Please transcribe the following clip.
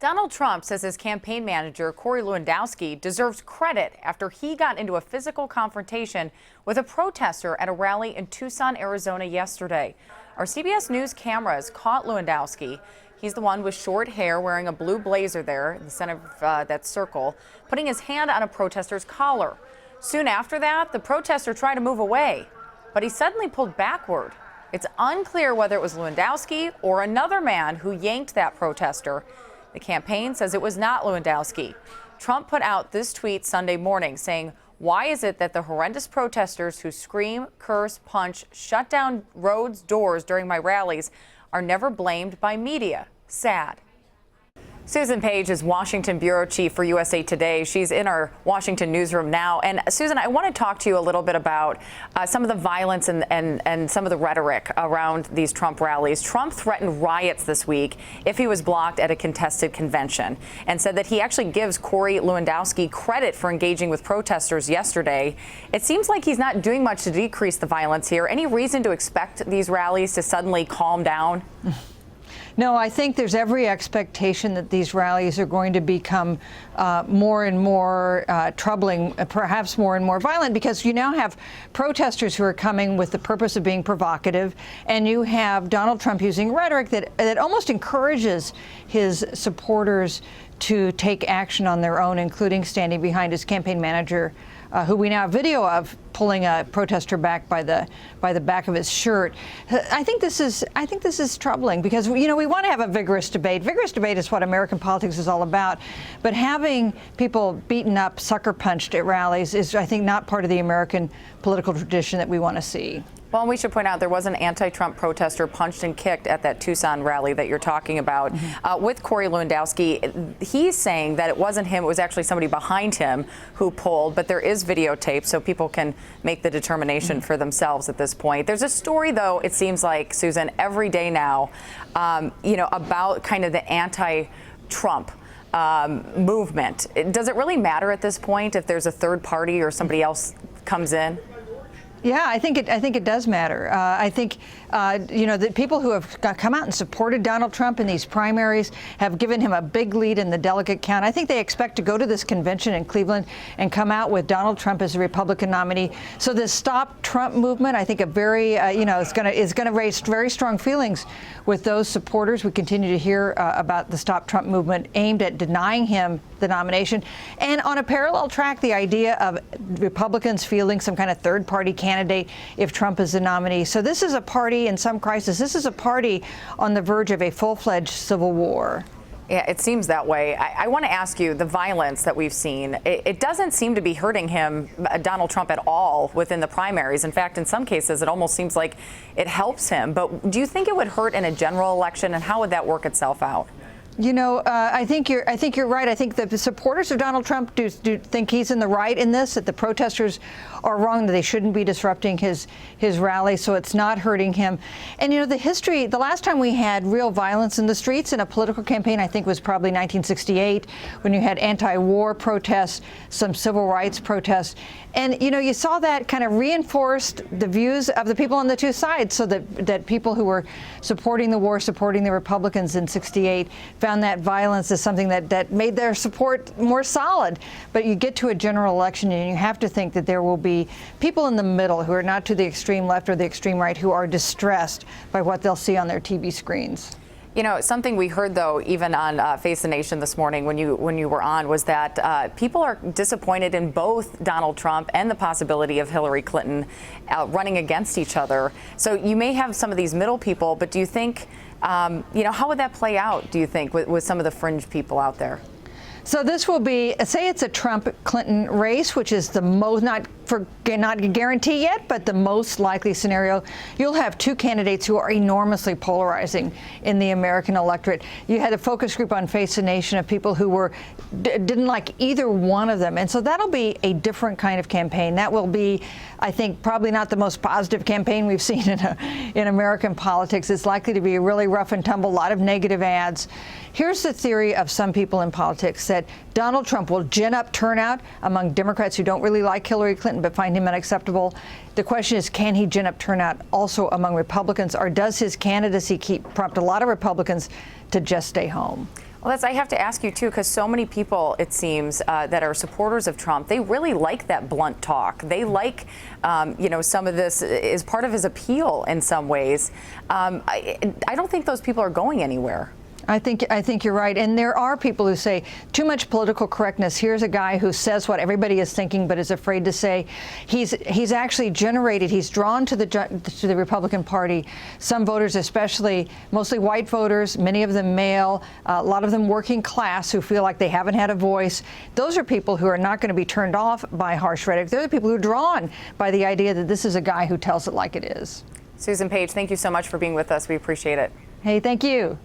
Donald Trump says his campaign manager, Corey Lewandowski, deserves credit after he got into a physical confrontation with a protester at a rally in Tucson, Arizona yesterday. Our CBS News cameras caught Lewandowski. He's the one with short hair wearing a blue blazer there in the center of that circle, putting his hand on a protester's collar. Soon after that, the protester tried to move away, but he suddenly pulled backward. It's unclear whether it was Lewandowski or another man who yanked that protester. The campaign says it was not Lewandowski. Trump put out this tweet Sunday morning saying, "Why is it that the horrendous protesters who scream, curse, punch, shut down roads, doors during my rallies are never blamed by media? Sad." Susan Page is Washington bureau chief for USA Today. She's in our Washington newsroom now. And Susan, I want to talk to you a little bit about some of the violence and some of the rhetoric around these Trump rallies. Trump threatened riots this week if he was blocked at a contested convention and said that he actually gives Corey Lewandowski credit for engaging with protesters yesterday. It seems like he's not doing much to decrease the violence here. Any reason to expect these rallies to suddenly calm down? No, I think there's every expectation that these rallies are going to become more and more troubling, perhaps more and more violent, because you now have protesters who are coming with the purpose of being provocative, and you have Donald Trump using rhetoric that almost encourages his supporters to take action on their own, including standing behind his campaign manager, who we now have video of pulling a protester back by the back of his shirt. I think this is troubling because, you know, we want to have a vigorous debate. Vigorous debate is what American politics is all about. But having people beaten up, sucker punched at rallies is, I think, not part of the American political tradition that we want to see. Well, and we should point out there was an anti-Trump protester punched and kicked at that Tucson rally that you're talking about with Corey Lewandowski. He's saying that it wasn't him, it was actually somebody behind him who pulled, but there is videotape so people can make the determination for themselves at this point. There's a story, though, it seems like, Susan, every day now, you know, about kind of the anti-Trump movement. Does it really matter at this point if there's a third party or somebody else comes in? Yeah, I think it does matter. I think you know, the people who have come out and supported Donald Trump in these primaries have given him a big lead in the delegate count. I think they expect to go to this convention in Cleveland and come out with Donald Trump as a Republican nominee. So this Stop Trump movement, I think, a very you know, is going to raise very strong feelings with those supporters. We continue to hear about the Stop Trump movement aimed at denying him the nomination, and on a parallel track, the idea of Republicans fielding some kind of third-party candidate if Trump is the nominee. So this is a party in some crisis. This is a party on the verge of a full-fledged civil war. Yeah, it seems that way. I want to ask you, the violence that we've seen, it doesn't seem to be hurting him, Donald Trump, at all within the primaries. In fact, in some cases, it almost seems like it helps him. But do you think it would hurt in a general election, and how would that work itself out? You know, I think you're right. I think the supporters of Donald Trump do think he's in the right in this, that the protesters are wrong, that they shouldn't be disrupting his rally, so it's not hurting him. And, you know, the last time we had real violence in the streets in a political campaign, I think, was probably 1968, when you had anti-war protests, some civil rights protests. And, you know, you saw that kind of reinforced the views of the people on the two sides, so that people who were supporting the war, supporting the Republicans in '68, found that violence as something that made their support more solid. But you get to a general election and you have to think that there will be people in the middle who are not to the extreme left or the extreme right who are distressed by what they'll see on their TV screens. You know, something we heard, though, even on Face the Nation this morning when you were on, was that people are disappointed in both Donald Trump and the possibility of Hillary Clinton running against each other. So you may have some of these middle people, but do you think, you know, how would that play out, do you think, with some of the fringe people out there? So this will be, say it's a Trump-Clinton race, which is the most, not a guarantee yet, but the most likely scenario. You'll have two candidates who are enormously polarizing in the American electorate. You had a focus group on Face the Nation of people who didn't like either one of them. And so that'll be a different kind of campaign. That will be, I think, probably not the most positive campaign we've seen in American politics. It's likely to be a really rough and tumble, a lot of negative ads. Here's the theory of some people in politics, that Donald Trump will gin up turnout among Democrats who don't really like Hillary Clinton but find him unacceptable. The question is, can he gin up turnout also among Republicans, or does his candidacy prompt a lot of Republicans to just stay home? Well, I have to ask you, too, because so many people, it seems, that are supporters of Trump, they really like that blunt talk. They like, some of this is part of his appeal in some ways. I don't think those people are going anywhere. I think you're right. And there are people who say too much political correctness. Here's a guy who says what everybody is thinking but is afraid to say. He's actually he's drawn to the Republican Party some voters, especially mostly white voters, many of them male, a lot of them working class who feel like they haven't had a voice. Those are people who are not going to be turned off by harsh rhetoric. They're the people who are drawn by the idea that this is a guy who tells it like it is. Susan Page, thank you so much for being with us. We appreciate it. Hey, thank you.